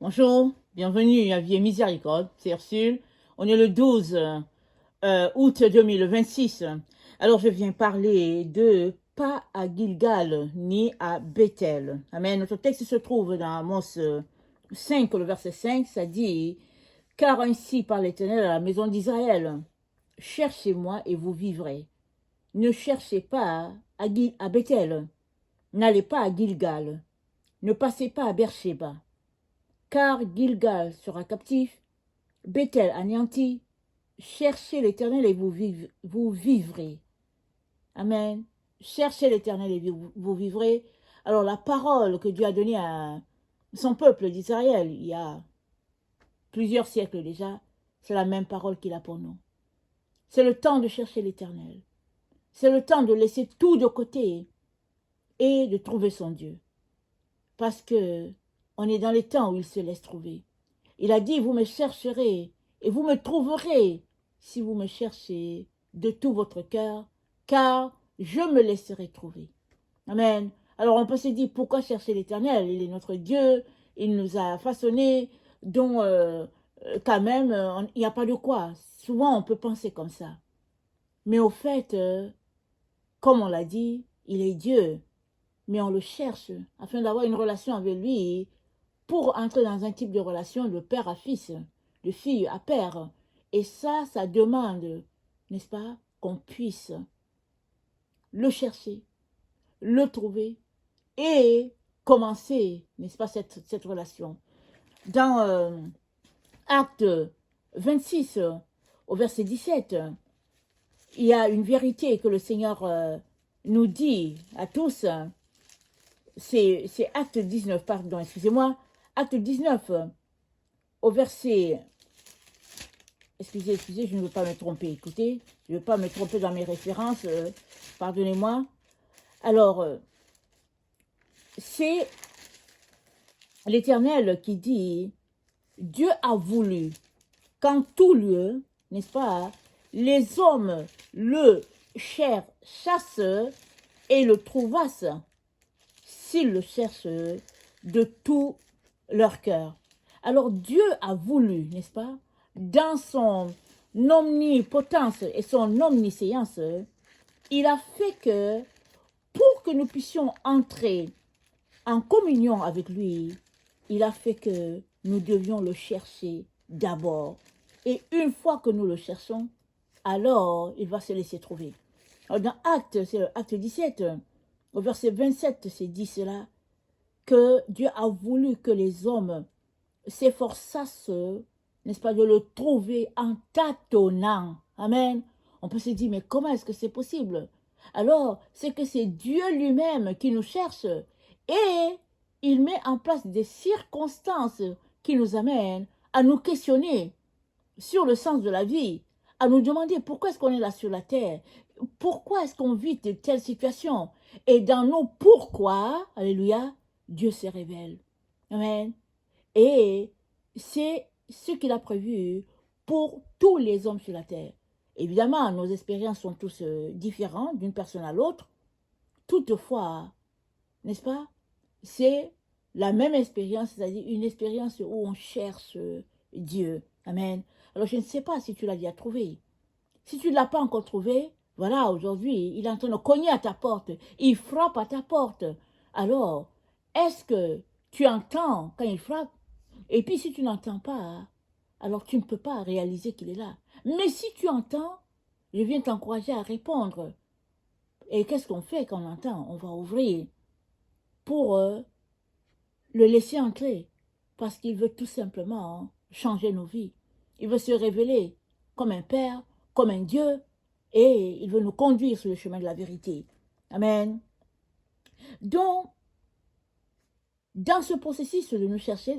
Bonjour, bienvenue à Vie et Miséricorde, c'est Ursule. On est le 12 août 2026. Alors je viens parler de pas à Gilgal ni à Bethel. Amen. Notre texte se trouve dans Amos 5, le verset 5, ça dit « Car ainsi parle l'Éternel à la maison d'Israël, cherchez-moi et vous vivrez. Ne cherchez pas à Bethel, n'allez pas à Gilgal, ne passez pas à Beersheba. Car Gilgal sera captif, Bethel anéanti. Cherchez l'Éternel et vous vivrez. Amen. Cherchez l'Éternel et vous vivrez. Alors la parole que Dieu a donnée à son peuple d'Israël il y a plusieurs siècles déjà, c'est la même parole qu'il a pour nous. C'est le temps de chercher l'Éternel. C'est le temps de laisser tout de côté et de trouver son Dieu. Parce que on est dans les temps où il se laisse trouver. Il a dit, vous me chercherez et vous me trouverez si vous me cherchez de tout votre cœur, car je me laisserai trouver. Amen. Alors on peut se dire, pourquoi chercher l'Éternel? Il est notre Dieu, il nous a façonnés, dont quand même, il n'y a pas de quoi. Souvent on peut penser comme ça. Mais au fait, comme on l'a dit, il est Dieu, mais on le cherche afin d'avoir une relation avec lui pour entrer dans un type de relation de père à fils, de fille à père. Et ça demande, n'est-ce pas, qu'on puisse le chercher, le trouver et commencer, n'est-ce pas, cette relation. Dans Acte 26, au verset 17, il y a une vérité que le Seigneur nous dit à tous. C'est Acte 19, pardon, excusez-moi. Acte 19, au verset... Excusez, je ne veux pas me tromper. Écoutez, je ne veux pas me tromper dans mes références. Pardonnez-moi. Alors, c'est l'Éternel qui dit, Dieu a voulu qu'en tout lieu, n'est-ce pas, les hommes le cherchassent et le trouvassent, s'ils le cherchent de tout leur cœur. Alors Dieu a voulu, n'est-ce pas, dans son omnipotence et son omniscience, il a fait que pour que nous puissions entrer en communion avec lui, il a fait que nous devions le chercher d'abord. Et une fois que nous le cherchons, alors il va se laisser trouver. Alors dans Acte, c'est Acte 17, au verset 27, c'est dit cela, que Dieu a voulu que les hommes s'efforçassent, n'est-ce pas, de le trouver en tâtonnant. Amen. On peut se dire, mais comment est-ce que c'est possible? Alors, c'est que c'est Dieu lui-même qui nous cherche et il met en place des circonstances qui nous amènent à nous questionner sur le sens de la vie, à nous demander pourquoi est-ce qu'on est là sur la terre, pourquoi est-ce qu'on vit de telles situations. Et dans nos pourquoi, alléluia, Dieu se révèle. Amen. Et c'est ce qu'il a prévu pour tous les hommes sur la terre. Évidemment, nos expériences sont tous différentes d'une personne à l'autre. Toutefois, n'est-ce pas, c'est la même expérience, c'est-à-dire une expérience où on cherche Dieu. Amen. Alors, je ne sais pas si tu l'as déjà trouvé. Si tu ne l'as pas encore trouvé, voilà, aujourd'hui, il est en train de cogner à ta porte. Il frappe à ta porte. Alors, est-ce que tu entends quand il frappe? Et puis, si tu n'entends pas, alors tu ne peux pas réaliser qu'il est là. Mais si tu entends, je viens t'encourager à répondre. Et qu'est-ce qu'on fait quand on entend? On va ouvrir pour le laisser entrer. Parce qu'il veut tout simplement changer nos vies. Il veut se révéler comme un Père, comme un Dieu, et il veut nous conduire sur le chemin de la vérité. Amen. Donc, dans ce processus de nous chercher,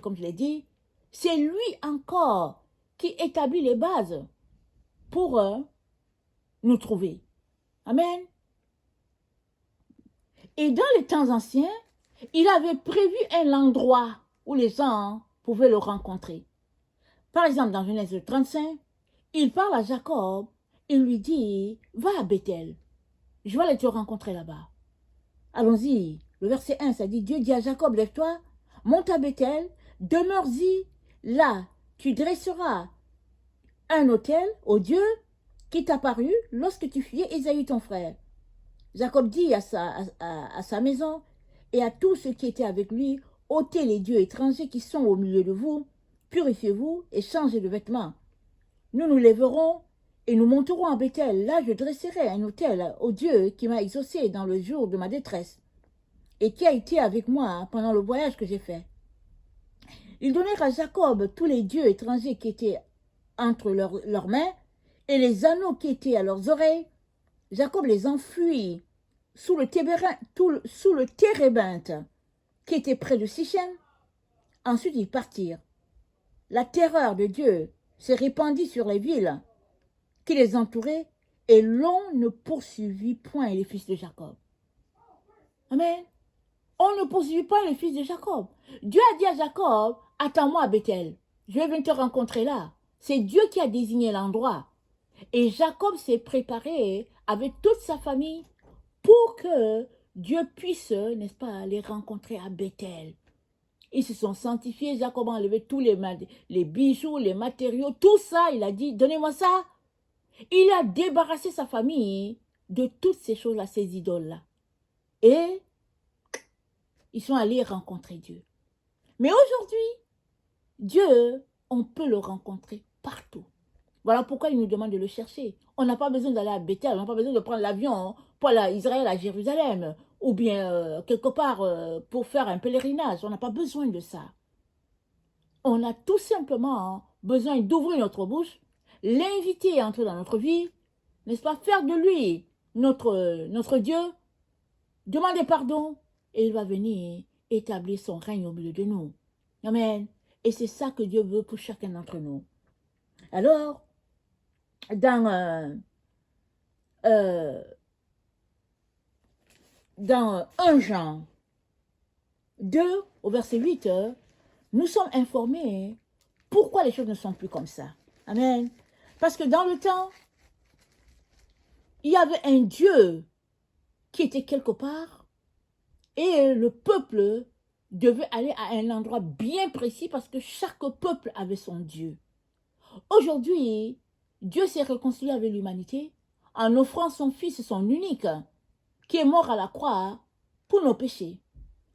comme je l'ai dit, c'est lui encore qui établit les bases pour nous trouver. Amen. Et dans les temps anciens, il avait prévu un endroit où les gens pouvaient le rencontrer. Par exemple, dans Genèse 35, il parle à Jacob, il lui dit, va à Bethel, je vais aller te rencontrer là-bas. Allons-y, le verset 1, ça dit, Dieu dit à Jacob, lève-toi, monte à Bethel, demeure-y, là, tu dresseras un autel au Dieu qui t'apparut lorsque tu fuyais Ésaü ton frère. Jacob dit à sa maison et à tous ceux qui étaient avec lui, ôtez les dieux étrangers qui sont au milieu de vous, purifiez-vous et changez de vêtements. Nous nous lèverons et nous monterons à Bethel. Là, je dresserai un autel au Dieu qui m'a exaucé dans le jour de ma détresse et qui a été avec moi pendant le voyage que j'ai fait. Ils donnèrent à Jacob tous les dieux étrangers qui étaient entre leurs mains et les anneaux qui étaient à leurs oreilles. Jacob les enfuit sous le térébinthe qui était près de Sichem. Ensuite, ils partirent. La terreur de Dieu se répandit sur les villes qui les entouraient et l'on ne poursuivit point les fils de Jacob. Amen. On ne poursuivit pas les fils de Jacob. Dieu a dit à Jacob, attends-moi à Bethel. Je vais venir te rencontrer là. C'est Dieu qui a désigné l'endroit. Et Jacob s'est préparé avec toute sa famille pour que Dieu puisse, n'est-ce pas, les rencontrer à Bethel. Ils se sont sanctifiés. Jacob a enlevé tous les bijoux, les matériaux, tout ça. Il a dit, donnez-moi ça. Il a débarrassé sa famille de toutes ces choses-là, ces idoles-là. Et ils sont allés rencontrer Dieu. Mais aujourd'hui, Dieu, on peut le rencontrer partout. Voilà pourquoi il nous demande de le chercher. On n'a pas besoin d'aller à Bethel, on n'a pas besoin de prendre l'avion pour aller à Israël, à Jérusalem, ou bien quelque part pour faire un pèlerinage. On n'a pas besoin de ça. On a tout simplement besoin d'ouvrir notre bouche, l'inviter à entrer dans notre vie, n'est-ce pas, faire de lui notre Dieu, demander pardon, et il va venir établir son règne au milieu de nous. Amen. Et c'est ça que Dieu veut pour chacun d'entre nous. Alors, dans 1 Jean 2, au verset 8, nous sommes informés pourquoi les choses ne sont plus comme ça. Amen. Parce que dans le temps, il y avait un Dieu qui était quelque part et le peuple devait aller à un endroit bien précis parce que chaque peuple avait son Dieu. Aujourd'hui, Dieu s'est réconcilié avec l'humanité en offrant son Fils, son unique, qui est mort à la croix pour nos péchés.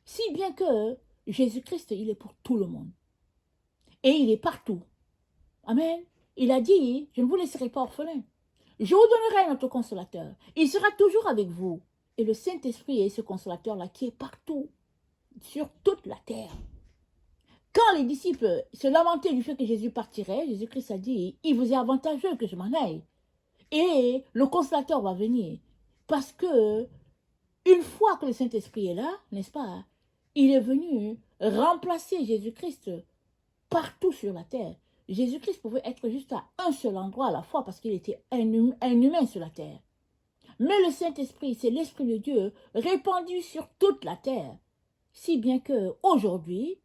Si bien que Jésus-Christ, il est pour tout le monde. Et il est partout. Amen. Il a dit, je ne vous laisserai pas orphelin. Je vous donnerai un autre consolateur. Il sera toujours avec vous. Et le Saint-Esprit est ce consolateur-là qui est partout, sur toute la terre. Quand les disciples se lamentaient du fait que Jésus partirait, Jésus-Christ a dit, il vous est avantageux que je m'en aille. Et le consolateur va venir. Parce que, une fois que le Saint-Esprit est là, n'est-ce pas, il est venu remplacer Jésus-Christ partout sur la terre. Jésus-Christ pouvait être juste à un seul endroit à la fois parce qu'il était un humain sur la terre. Mais le Saint-Esprit, c'est l'Esprit de Dieu répandu sur toute la terre. Si bien que aujourd'hui,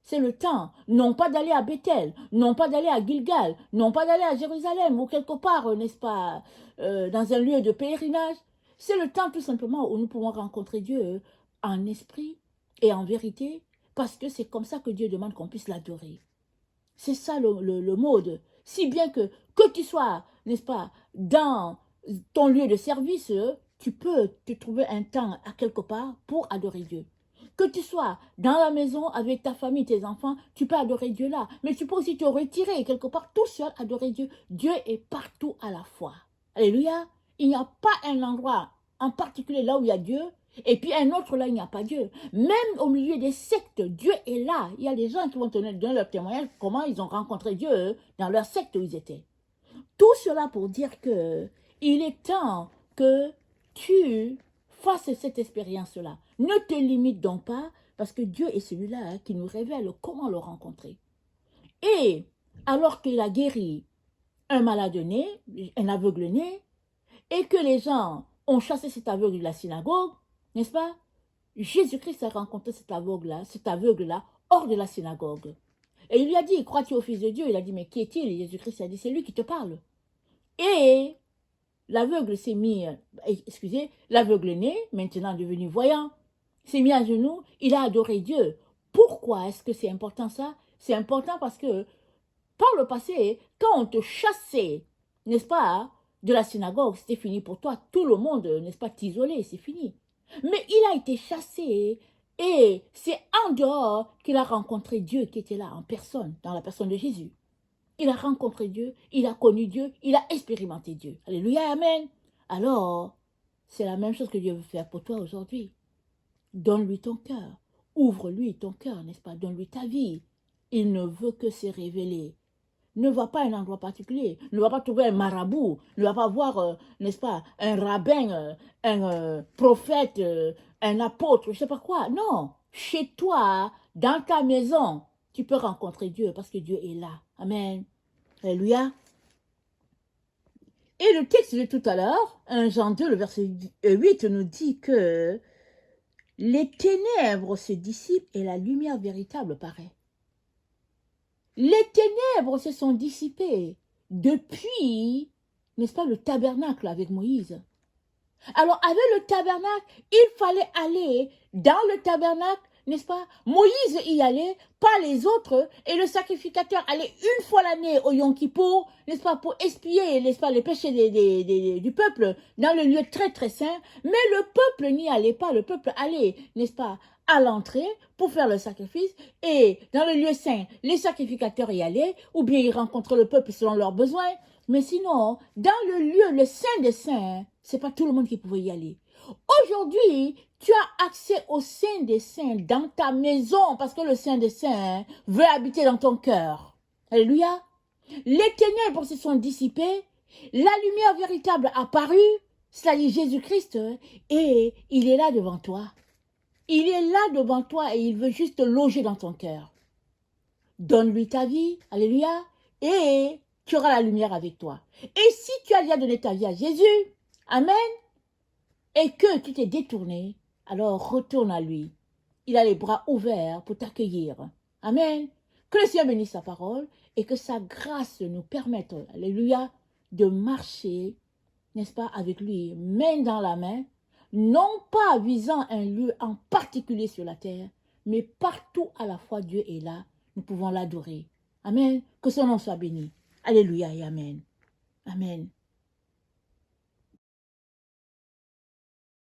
c'est le temps, non pas d'aller à Bethel, non pas d'aller à Gilgal, non pas d'aller à Jérusalem ou quelque part, n'est-ce pas, dans un lieu de pèlerinage. C'est le temps tout simplement où nous pouvons rencontrer Dieu en esprit et en vérité, parce que c'est comme ça que Dieu demande qu'on puisse l'adorer. C'est ça le mode. Si bien que tu sois, n'est-ce pas, dans ton lieu de service, tu peux te trouver un temps à quelque part pour adorer Dieu. Que tu sois dans la maison avec ta famille, tes enfants, tu peux adorer Dieu là. Mais tu peux aussi te retirer quelque part tout seul, adorer Dieu. Dieu est partout à la fois. Alléluia. Il n'y a pas un endroit en particulier là où il y a Dieu, et puis un autre là, il n'y a pas Dieu. Même au milieu des sectes, Dieu est là. Il y a des gens qui vont donner leur témoignage, comment ils ont rencontré Dieu dans leur secte où ils étaient. Tout cela pour dire que il est temps que tu fasses cette expérience-là. Ne te limite donc pas, parce que Dieu est celui-là qui nous révèle comment le rencontrer. Et alors qu'il a guéri un malade né, un aveugle né, et que les gens ont chassé cet aveugle de la synagogue, n'est-ce pas? Jésus-Christ a rencontré cet aveugle-là, hors de la synagogue. Et il lui a dit, crois-tu au Fils de Dieu? Il a dit, mais qui est-il? Et Jésus-Christ a dit, c'est lui qui te parle. Et l'aveugle s'est mis, l'aveugle né, maintenant devenu voyant, s'est mis à genoux, il a adoré Dieu. Pourquoi est-ce que c'est important ça? C'est important parce que par le passé, quand on te chassait, n'est-ce pas, de la synagogue, c'était fini pour toi. Tout le monde, n'est-ce pas, t'isolait, c'est fini. Mais il a été chassé et c'est en dehors qu'il a rencontré Dieu qui était là en personne, dans la personne de Jésus. Il a rencontré Dieu, il a connu Dieu, il a expérimenté Dieu. Alléluia, amen. Alors, c'est la même chose que Dieu veut faire pour toi aujourd'hui. Donne-lui ton cœur. Ouvre-lui ton cœur, n'est-ce pas? Donne-lui ta vie. Il ne veut que se révéler. Ne va pas à un endroit particulier. Ne va pas trouver un marabout. Ne va pas voir, n'est-ce pas, un rabbin, un prophète, un apôtre, je ne sais pas quoi. Non. Chez toi, dans ta maison, tu peux rencontrer Dieu parce que Dieu est là. Amen. Alléluia. Et le texte de tout à l'heure, 1 Jean 2, le verset 8, nous dit que les ténèbres se dissipent et la lumière véritable paraît. Les ténèbres se sont dissipées depuis, n'est-ce pas, le tabernacle avec Moïse. Alors, avec le tabernacle, il fallait aller dans le tabernacle, n'est-ce pas? Moïse y allait, pas les autres, et le sacrificateur allait une fois l'année au Yom Kippour, n'est-ce pas, pour expier, n'est-ce pas, les péchés du peuple dans le lieu très très saint. Mais le peuple n'y allait pas, le peuple allait, n'est-ce pas, à l'entrée pour faire le sacrifice, et dans le lieu saint, les sacrificateurs y allaient, ou bien ils rencontraient le peuple selon leurs besoins. Mais sinon, dans le lieu, le saint des saints, c'est pas tout le monde qui pouvait y aller. Aujourd'hui, tu as accès au Saint des Saints dans ta maison parce que le Saint des Saints veut habiter dans ton cœur. Alléluia. Les ténèbres se sont dissipées, la lumière véritable a apparu, c'est-à-dire Jésus-Christ, et il est là devant toi. Il est là devant toi et il veut juste te loger dans ton cœur. Donne-lui ta vie, alléluia, et tu auras la lumière avec toi. Et si tu as déjà donné ta vie à Jésus, amen, et que tu t'es détourné, alors retourne à lui. Il a les bras ouverts pour t'accueillir. Amen. Que le Seigneur bénisse sa parole et que sa grâce nous permette, alléluia, de marcher, n'est-ce pas, avec lui, main dans la main, non pas visant un lieu en particulier sur la terre, mais partout à la fois Dieu est là, nous pouvons l'adorer. Amen. Que son nom soit béni. Alléluia et amen. Amen.